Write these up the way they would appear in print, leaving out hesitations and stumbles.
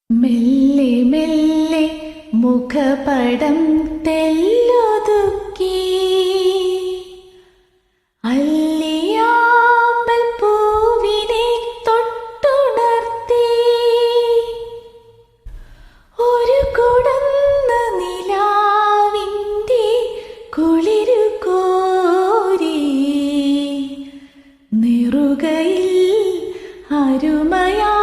മെല്ലെ മെല്ലെ മുഖപടം തെല്ലൊതുക്കി അല്ലിയാമ്പൽ പൂവിനെ തൊട്ടുണർത്തി ഒരു കുടന്ന നിലാവിൻ്റെ കുളിരു കോരി നെറുകയിൽ അരുമയായി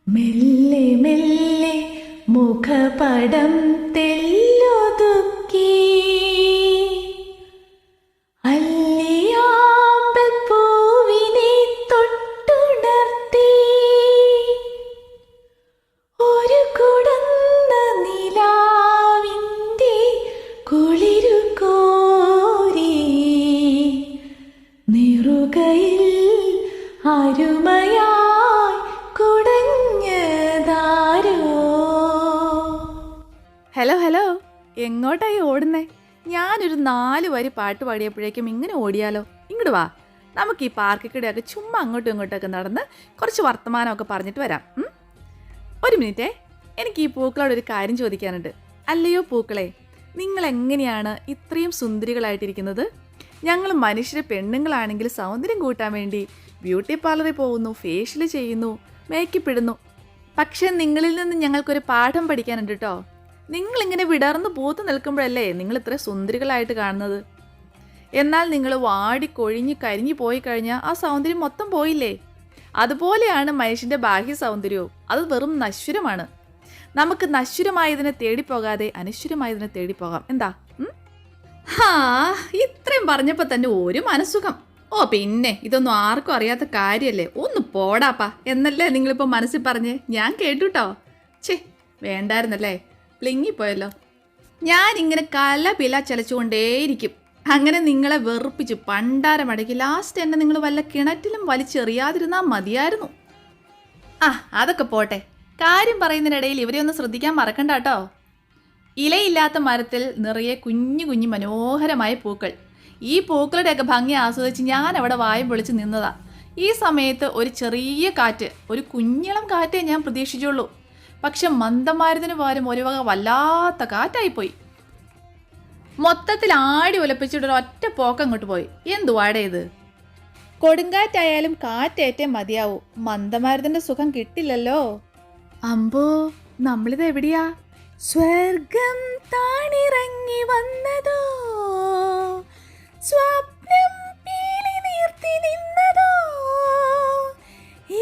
മെല്ലെ മെല്ലെ മുഖപടം തെല്ലൊതുക്കി അല്ലിയാമ്പൽ പൂവിനെ തൊട്ടുണർത്തി ഒരു കുടന്ന നിലാവിൻ്റെ കുളിരു കോരി നെറുകയിൽ അരുമയായി ഹലോ ഹലോ, എങ്ങോട്ടായി ഓടുന്നേ? ഞാനൊരു 4 വരി പാട്ട് പാടിയപ്പോഴേക്കും ഇങ്ങനെ ഓടിയാലോ? ഇങ്ങോട്ട് വാ, നമുക്ക് ഈ പാർക്കിക്കിടെയൊക്കെ ചുമ്മാ അങ്ങോട്ടും ഇങ്ങോട്ടൊക്കെ നടന്ന് കുറച്ച് വർത്തമാനമൊക്കെ പറഞ്ഞിട്ട് വരാം. ഒരു മിനിറ്റേ, എനിക്ക് ഈ പൂക്കളോട് ഒരു കാര്യം ചോദിക്കാനുണ്ട്. അല്ലയോ പൂക്കളെ, നിങ്ങൾ എങ്ങനെയാണ് ഇത്രയും സുന്ദരികളായിട്ടിരിക്കുന്നത്? ഞങ്ങൾ മനുഷ്യരെ പെണ്ണുങ്ങളാണെങ്കിൽ സൗന്ദര്യം കൂട്ടാൻ വേണ്ടി ബ്യൂട്ടി പാർലറിൽ പോകുന്നു, ഫേഷ്യൽ ചെയ്യുന്നു, മേക്കപ്പ് ഇടുന്നു. പക്ഷേ നിങ്ങളിൽ നിന്ന് ഞങ്ങൾക്കൊരു പാഠം പഠിക്കാനുണ്ട് കേട്ടോ. നിങ്ങളിങ്ങനെ വിടർന്ന് പൂത്ത് നിൽക്കുമ്പോഴല്ലേ നിങ്ങൾ ഇത്ര സുന്ദരികളായിട്ട് കാണുന്നത്. എന്നാൽ നിങ്ങൾ വാടി കൊഴിഞ്ഞ് കരിഞ്ഞു പോയി കഴിഞ്ഞാൽ ആ സൗന്ദര്യം മൊത്തം പോയില്ലേ? അതുപോലെയാണ് മനുഷ്യൻ്റെ ബാഹ്യ സൗന്ദര്യവും. അത് വെറും നശ്വരമാണ്. നമുക്ക് നശ്വരമായതിനെ തേടിപ്പോകാതെ അനശ്വരമായതിനെ തേടിപ്പോകാം. എന്താ? ഇത്രയും പറഞ്ഞപ്പോൾ തന്നെ ഒരു മനസ്സുഖം. ഓ പിന്നെ, ഇതൊന്നും ആർക്കും അറിയാത്ത കാര്യമല്ലേ, ഒന്ന് പോടാപ്പാ എന്നല്ലേ നിങ്ങളിപ്പോൾ മനസ്സിൽ പറഞ്ഞ് ഞാൻ കേട്ടുട്ടോ. ഛേ, വേണ്ടായിരുന്നല്ലേ, പ്ലിങ്ങിപ്പോയല്ലോ. ഞാനിങ്ങനെ കലപില ചലച്ചുകൊണ്ടേയിരിക്കും. അങ്ങനെ നിങ്ങളെ വെറുപ്പിച്ച് പണ്ടാരമടക്കി ലാസ്റ്റ് എന്നെ നിങ്ങൾ വല്ല കിണറ്റിലും വലിച്ചെറിയാതിരുന്നാൽ മതിയായിരുന്നു. അതൊക്കെ പോട്ടെ, കാര്യം പറയുന്നതിനിടയിൽ ഇവരെ ഒന്ന് ശ്രദ്ധിക്കാൻ മറക്കണ്ട കേട്ടോ. ഇലയില്ലാത്ത മരത്തിൽ നിറയെ കുഞ്ഞു കുഞ്ഞു മനോഹരമായ പൂക്കൾ. ഈ പൂക്കളുടെയൊക്കെ ഭംഗി ആസ്വദിച്ച് ഞാൻ അവിടെ വായും പൊളിച്ച് നിന്നതാ. ഈ സമയത്ത് ഒരു ചെറിയ കാറ്റ്, ഒരു കുഞ്ഞിളം കാറ്റേ ഞാൻ പ്രതീക്ഷിച്ചുള്ളൂ. പക്ഷെ മന്ദമാരുതിന് പകരം ഒരു വക വല്ലാത്ത കാറ്റായിപ്പോയി. മൊത്തത്തിൽ ആടി ഒലപ്പിച്ചിട്ടൊരു ഒറ്റ പോക്കങ്ങോട്ട് പോയി. എന്തുവാടേ ഇത്? കൊടുങ്കാറ്റായാലും കാറ്റേറ്റേ മതിയാവൂ, മന്ദമാരുതിന്റെ സുഖം കിട്ടില്ലല്ലോ. അമ്പോ, നമ്മളിത് എവിടെയാ? സ്വർഗം താണിറങ്ങി വന്നതോ, സ്വപ്നം പീലി നീർത്തി നിന്നതോ,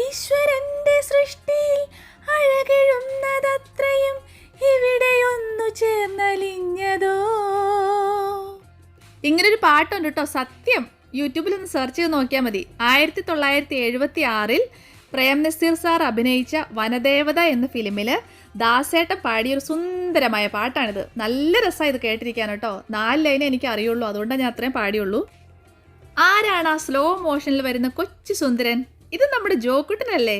ഈശ്വരന്റെ സൃഷ്ടിയിൽ അഴകിഴുന്നതത്രയും ഇവിടെയൊന്നു ചേർന്നലിഞ്ഞതോ. ഇങ്ങനൊരു പാട്ടുണ്ട് കേട്ടോ, സത്യം. യൂട്യൂബിൽ ഒന്ന് സെർച്ച് ചെയ്ത് നോക്കിയാൽ മതി. 1976 പ്രേം നസീർ സാർ അഭിനയിച്ച വനദേവത എന്ന ഫിലിമിൽ ദാസേട്ടൻ പാടിയൊരു സുന്ദരമായ പാട്ടാണിത്. നല്ല രസമാണ് ഇത് കേട്ടിരിക്കാൻ കേട്ടോ. 4 ലൈനേ എനിക്ക് അറിയുള്ളൂ, അതുകൊണ്ടാണ് ഞാൻ അത്രയും പാടിയുള്ളൂ. ആരാണ് ആ സ്ലോ മോഷനിൽ വരുന്ന കൊച്ചു സുന്ദരൻ? ഇത് നമ്മുടെ ജോക്കുട്ടനല്ലേ?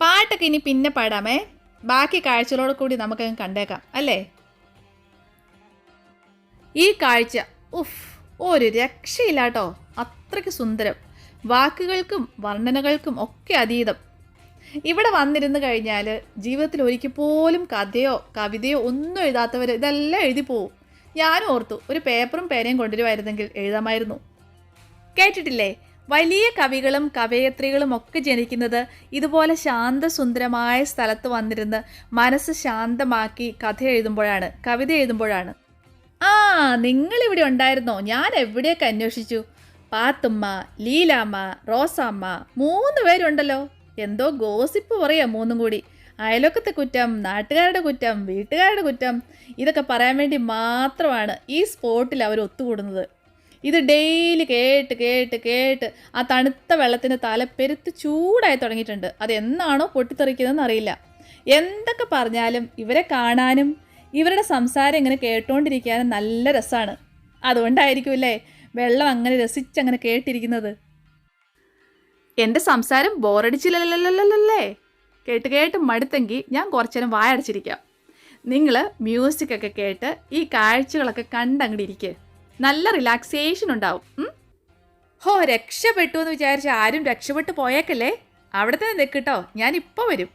പാട്ടൊക്കെ ഇനി പിന്നെ പാടാമേ, ബാക്കി കാഴ്ചകളോട് കൂടി നമുക്കങ്ങ് കണ്ടേക്കാം അല്ലേ? ഈ കാഴ്ച ഒരു രക്ഷയില്ലാട്ടോ, അത്രയ്ക്ക് സുന്ദരം, വാക്കുകൾക്കും വർണ്ണനകൾക്കും ഒക്കെ അതീതം. ഇവിടെ വന്നിരുന്ന് കഴിഞ്ഞാൽ ജീവിതത്തിൽ ഒരിക്കൽ പോലും കഥയോ കവിതയോ ഒന്നും എഴുതാത്തവർ ഇതെല്ലാം എഴുതി പോവും. ഞാനും ഓർത്തു, ഒരു പേപ്പറും പേനയും കൊണ്ടുവരുമായിരുന്നെങ്കിൽ എഴുതാമായിരുന്നു. കേട്ടിട്ടില്ലേ, വലിയ കവികളും കവയത്രികളും ഒക്കെ ജനിക്കുന്നത് ഇതുപോലെ ശാന്തസുന്ദരമായ സ്ഥലത്ത് വന്നിരുന്ന് മനസ്സ് ശാന്തമാക്കി കഥ എഴുതുമ്പോഴാണ്, കവിത എഴുതുമ്പോഴാണ്. നിങ്ങളിവിടെ ഉണ്ടായിരുന്നോ? ഞാൻ എവിടെയൊക്കെ അന്വേഷിച്ചു. പാത്തുമ്മ, ലീലാമ്മ, റോസാമ്മ, 3 പേരുണ്ടല്ലോ. എന്തോ ഗോസിപ്പ് പറയാ 3 കൂടി. അയലോക്കത്തെ കുറ്റം, നാട്ടുകാരുടെ കുറ്റം, വീട്ടുകാരുടെ കുറ്റം, ഇതൊക്കെ പറയാൻ വേണ്ടി മാത്രമാണ് ഈ സ്പോട്ടിൽ അവർ ഒത്തുകൂടുന്നത്. ഇത് ഡെയിലി കേട്ട് കേട്ട് കേട്ട് ആ തണുത്ത വെള്ളത്തിന് തല പെരുത്ത് ചൂടായി തുടങ്ങിയിട്ടുണ്ട്. അതെന്നാണോ പൊട്ടിത്തെറിക്കുന്നതെന്ന് അറിയില്ല. എന്തൊക്കെ പറഞ്ഞാലും ഇവരെ കാണാനും ഇവരുടെ സംസാരം ഇങ്ങനെ കേട്ടുകൊണ്ടിരിക്കാനും നല്ല രസമാണ്. അതുകൊണ്ടായിരിക്കുമല്ലേ വെള്ളം അങ്ങനെ രസിച്ചങ്ങനെ കേട്ടിരിക്കുന്നത്. എൻ്റെ സംസാരം ബോറടിച്ചില്ലല്ലേ? കേട്ട് കേട്ട് മടുത്തെങ്കിൽ ഞാൻ കുറച്ചു നേരം വായടച്ചിരിക്കാം. നിങ്ങൾ മ്യൂസിക്കൊക്കെ കേട്ട് ഈ കാഴ്ചകളൊക്കെ കണ്ടങ്ങടിരിക്കുക. നല്ല റിലാക്സേഷൻ ഉണ്ടാവും. ഹോ, രക്ഷപ്പെട്ടു എന്ന് വിചാരിച്ച ആരും രക്ഷപ്പെട്ടു പോയേക്കല്ലേ. അവിടെ തന്നെ നിൽക്കട്ടോ, ഞാൻ ഇപ്പോൾ വരും.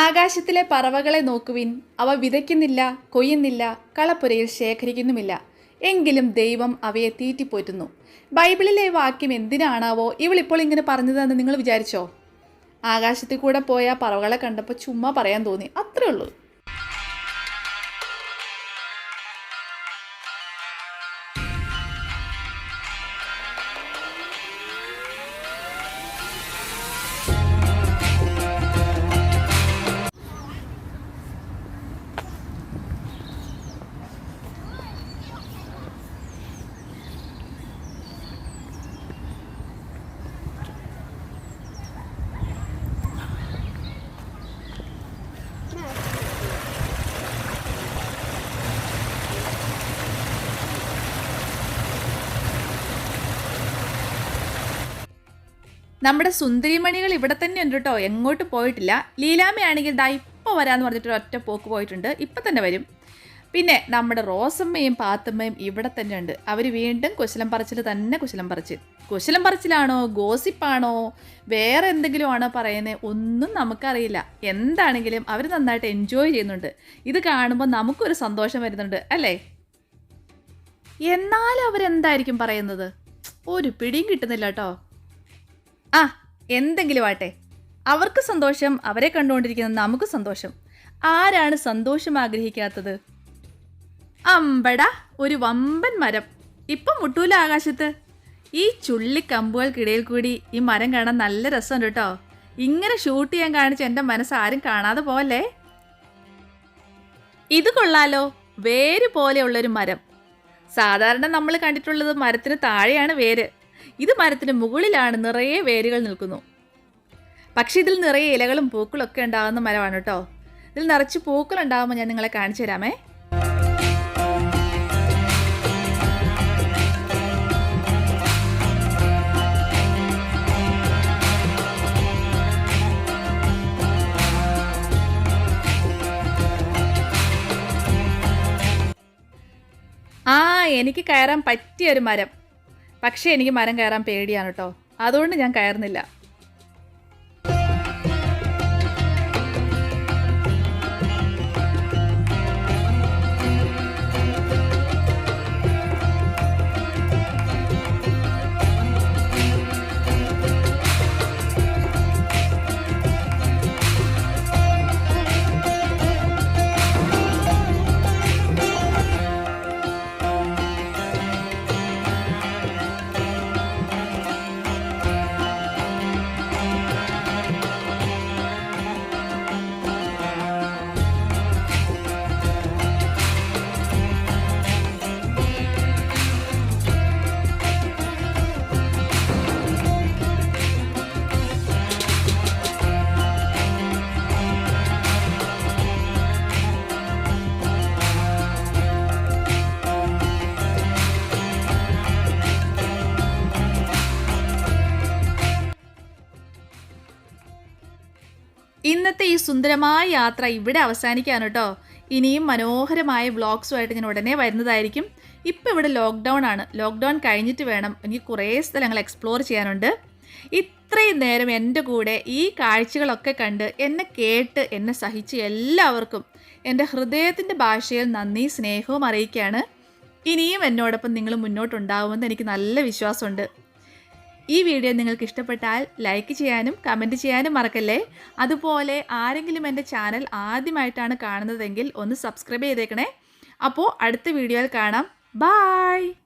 ആകാശത്തിലെ പറവകളെ നോക്കുവിൻ, അവ വിതയ്ക്കുന്നില്ല, കൊയ്യുന്നില്ല, കളപ്പുരയിൽ ശേഖരിക്കുന്നുമില്ല, എങ്കിലും ദൈവം അവയെ തീറ്റിപ്പോറ്റുന്നു. ബൈബിളിലെ വാക്യം എന്തിനാണാവോ ഇവളിപ്പോൾ ഇങ്ങനെ പറഞ്ഞതെന്ന് നിങ്ങൾ വിചാരിച്ചോ? ആകാശത്തിൽ കൂടെ പോയ പറവകളെ കണ്ടപ്പോൾ ചുമ്മാ പറയാൻ തോന്നി, അത്രേ ഉള്ളൂ. നമ്മുടെ സുന്ദരിമണികൾ ഇവിടെ തന്നെ ഉണ്ട് കേട്ടോ, എങ്ങോട്ട് പോയിട്ടില്ല. ലീലാമ്മയാണെങ്കിൽ ദാ ഇപ്പോൾ വരാമെന്ന് പറഞ്ഞിട്ട് ഒറ്റ പോക്ക് പോയിട്ടുണ്ട്, ഇപ്പം തന്നെ വരും. പിന്നെ നമ്മുടെ റോസമ്മയും പാത്തമ്മയും ഇവിടെ തന്നെ ഉണ്ട്. അവർ വീണ്ടും കുശലം പറച്ചിൽ തന്നെ കുശലം പറച്ചിൽ. കുശലം പറച്ചിലാണോ, ഗോസിപ്പാണോ, വേറെ എന്തെങ്കിലും ആണോ പറയുന്നത്, ഒന്നും നമുക്കറിയില്ല. എന്താണെങ്കിലും അവർ നന്നായിട്ട് എൻജോയ് ചെയ്യുന്നുണ്ട്. ഇത് കാണുമ്പോൾ നമുക്കൊരു സന്തോഷം വരുന്നുണ്ട് അല്ലേ. എന്നാലും അവരെന്തായിരിക്കും പറയുന്നത്, ഒരു പിടിയും കിട്ടുന്നില്ല കേട്ടോ. ആ, എന്തെങ്കിലും ആട്ടെ, അവർക്ക് സന്തോഷം, അവരെ കണ്ടുകൊണ്ടിരിക്കുന്ന നമുക്ക് സന്തോഷം. ആരാണ് സന്തോഷം ആഗ്രഹിക്കാത്തത്? അമ്പട, ഒരു വമ്പൻ മരം ഇപ്പം മുട്ടൂല ആകാശത്ത്. ഈ ചുള്ളിക്കമ്പുകൾക്കിടയിൽ കൂടി ഈ മരം കാണാൻ നല്ല രസമുണ്ട് കേട്ടോ. ഇങ്ങനെ ഷൂട്ട് ചെയ്യാൻ കാണിച്ച് എൻ്റെ മനസ്സ് ആരും കാണാതെ പോവല്ലേ. ഇത് കൊള്ളാലോ, വേര് പോലെയുള്ളൊരു മരം. സാധാരണ നമ്മൾ കണ്ടിട്ടുള്ളത് മരത്തിന് താഴെയാണ് വേര്. ഇത് മരത്തിന് മുകളിലാണ്, നിറയെ വേരുകൾ നിൽക്കുന്നു. പക്ഷെ ഇതിൽ നിറയെ ഇലകളും പൂക്കളും ഒക്കെ ഉണ്ടാകുന്ന മരമാണ് കേട്ടോ. ഇതിൽ നിറച്ച് പൂക്കൾ ഉണ്ടാകുമ്പോൾ ഞാൻ നിങ്ങളെ കാണിച്ചു തരാമേ. ആ, എനിക്ക് കയറാൻ പറ്റിയൊരു മരം. പക്ഷേ എനിക്ക് മരം കയറാൻ പേടിയാണ് കേട്ടോ, അതുകൊണ്ട് ഞാൻ കയറുന്നില്ല. ഇന്നത്തെ ഈ സുന്ദരമായ യാത്ര ഇവിടെ അവസാനിക്കുകയാണ് കേട്ടോ. ഇനിയും മനോഹരമായ വ്ളോഗ്സുമായിട്ട് ഞാൻ ഉടനെ വരുന്നതായിരിക്കും. ഇപ്പോൾ ഇവിടെ ലോക്ക്ഡൗൺ ആണ്. ലോക്ക്ഡൗൺ കഴിഞ്ഞിട്ട് വേണം എനിക്ക് കുറേ സ്ഥലങ്ങൾ എക്സ്പ്ലോർ ചെയ്യാനുണ്ട്. ഇത്രയും നേരം എൻ്റെ കൂടെ ഈ കാഴ്ചകളൊക്കെ കണ്ട് എന്നെ കേട്ട് എന്നെ സഹിച്ച് എല്ലാവർക്കും എൻ്റെ ഹൃദയത്തിൻ്റെ ഭാഷയിൽ നന്ദി സ്നേഹവും അറിയിക്കുകയാണ്. ഇനിയും എന്നോടൊപ്പം നിങ്ങൾ മുന്നോട്ടുണ്ടാവുമെന്ന് എനിക്ക് നല്ല വിശ്വാസമുണ്ട്. ഈ വീഡിയോ നിങ്ങൾക്ക് ഇഷ്ടപ്പെട്ടാൽ ലൈക്ക് ചെയ്യാനും കമൻറ്റ് ചെയ്യാനും മറക്കല്ലേ. അതുപോലെ ആരെങ്കിലും എൻ്റെ ചാനൽ ആദ്യമായിട്ടാണ് കാണുന്നതെങ്കിൽ ഒന്ന് സബ്സ്ക്രൈബ് ചെയ്തേക്കണേ. അപ്പോൾ അടുത്ത വീഡിയോയിൽ കാണാം. ബായ്.